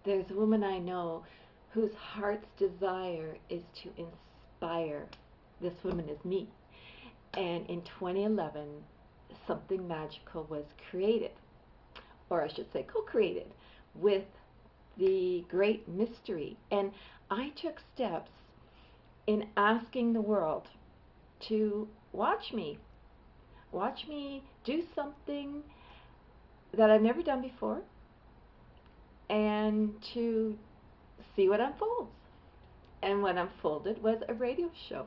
There's a woman I know whose heart's desire is to inspire. This woman is me. And in 2011, something magical was created, or I should say co created, with the Great Mystery. And I took steps in asking the world to watch me do something that I've never done before, and to see what unfolds. And what unfolded was a radio show.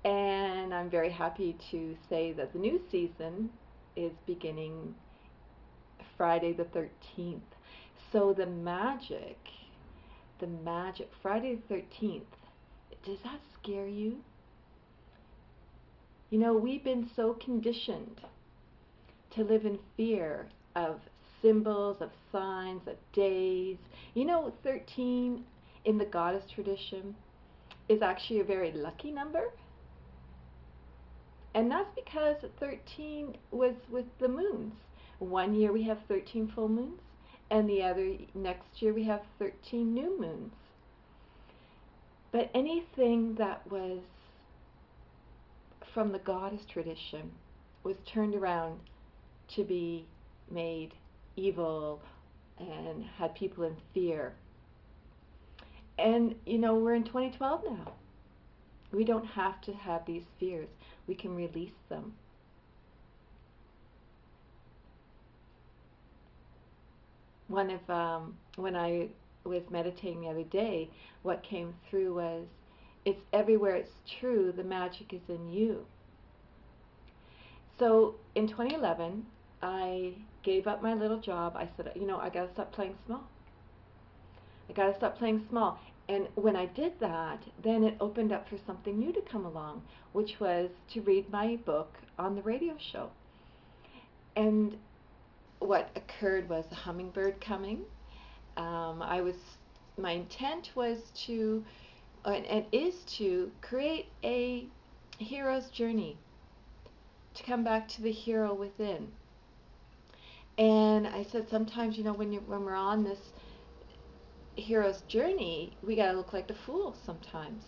And I'm very happy to say that the new season is beginning Friday the 13th. So the magic, Friday the 13th, does that scare you? You know, we've been so conditioned to live in fear of symbols, of signs, of days. You know, 13 in the goddess tradition is actually a very lucky number. And that's because 13 was with the moons. One year we have 13 full moons, and the other next year we have 13 new moons. But anything that was from the goddess tradition was turned around to be made evil and had people in fear. And you know, we're in 2012 now. We don't have to have these fears. We can release them. When I was meditating the other day, what came through was, it's everywhere it's true, the magic is in you. So in 2011, I gave up my little job. I said, you know, I got to stop playing small. I got to stop playing small. And when I did that, then it opened up for something new to come along, which was to read my book on the radio show. And what occurred was a hummingbird coming. I was My intent was to and is to create a hero's journey, to come back to the hero within. And I said, sometimes, you know, when we're on this hero's journey, we gotta look like the fool sometimes.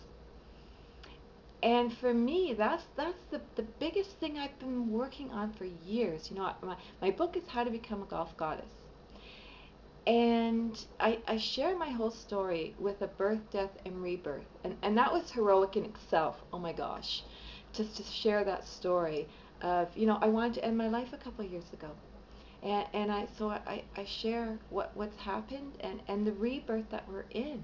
And for me, that's the biggest thing I've been working on for years. You know, my book is How to Become a Golf Goddess. And I share my whole story with a birth, death, and rebirth. And that was heroic in itself. Oh my gosh. Just to share that story of, you know, I wanted to end my life a couple of years ago. And I share what's happened, and the rebirth that we're in.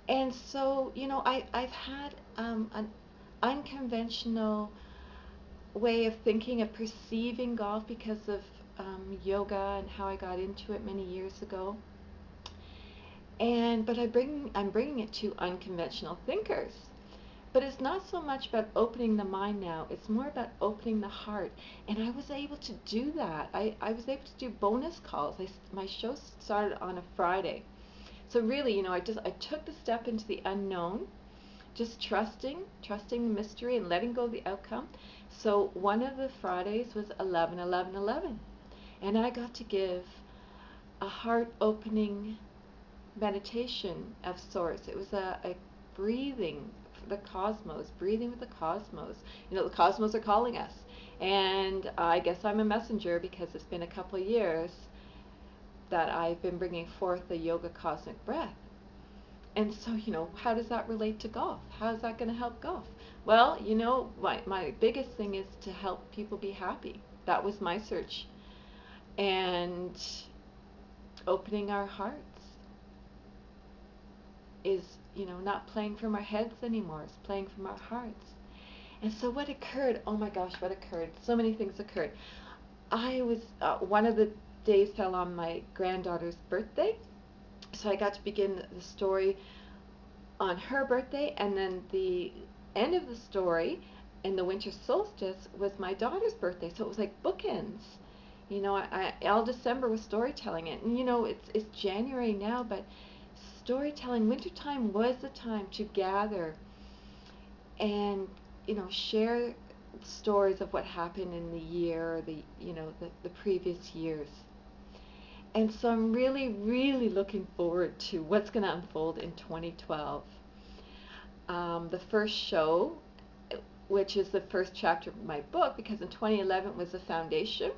And so, you know, I've had an unconventional way of thinking, of perceiving golf because of yoga and how I got into it many years ago. But I'm bringing it to unconventional thinkers. But it's not so much about opening the mind now, it's more about opening the heart. And I was able to do that. I was able to do bonus calls. My show started on a Friday. So really, you know, I took the step into the unknown, just trusting the mystery and letting go of the outcome. So one of the Fridays was 11 11 11. And I got to give a heart opening meditation of sorts. It was a breathing the cosmos, breathing with the cosmos. You know, the cosmos are calling us. And I guess I'm a messenger, because it's been a couple of years that I've been bringing forth the yoga cosmic breath. And so, you know, how does that relate to golf? How is that going to help golf? Well, you know, my biggest thing is to help people be happy. That was my search. And opening our hearts is, you know, not playing from our heads anymore. It's playing from our hearts. And so what occurred? Oh my gosh, what occurred? So many things occurred. One of the days fell on my granddaughter's birthday. So I got to begin the story on her birthday, and then the end of the story in the winter solstice was my daughter's birthday. So it was like bookends. You know, all December was storytelling it. And you know, it's January now, but storytelling, wintertime was the time to gather and, you know, share stories of what happened in the year, or the, you know, the previous years. And so I'm really, really looking forward to what's going to unfold in 2012. The first show, which is the first chapter of my book, because in 2011 was the foundation.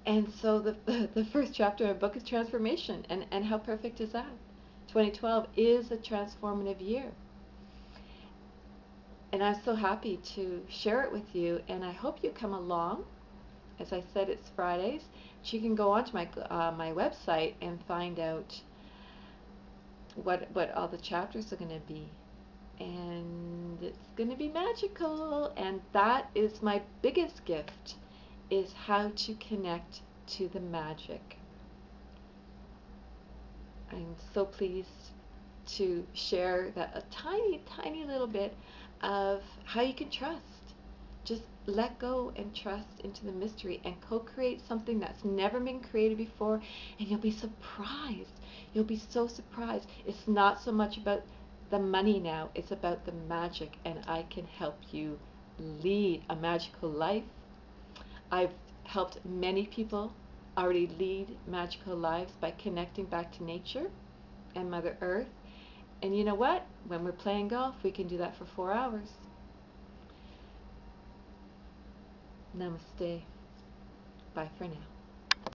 And so the first chapter of my book is transformation. And how perfect is that? 2012 is a transformative year. And I'm so happy to share it with you. And I hope you come along. As I said, it's Fridays. But you can go onto my website and find out what all the chapters are going to be. And it's going to be magical. And that is my biggest gift, is how to connect to the magic. I'm so pleased to share that a tiny, tiny little bit of how you can trust. Just let go and trust into the mystery and co-create something that's never been created before, and you'll be surprised. You'll be so surprised. It's not so much about the money now, it's about the magic, and I can help you lead a magical life. I've helped many people already lead magical lives by connecting back to nature and Mother Earth. And you know what? When we're playing golf, we can do that for 4 hours. Namaste. Bye for now.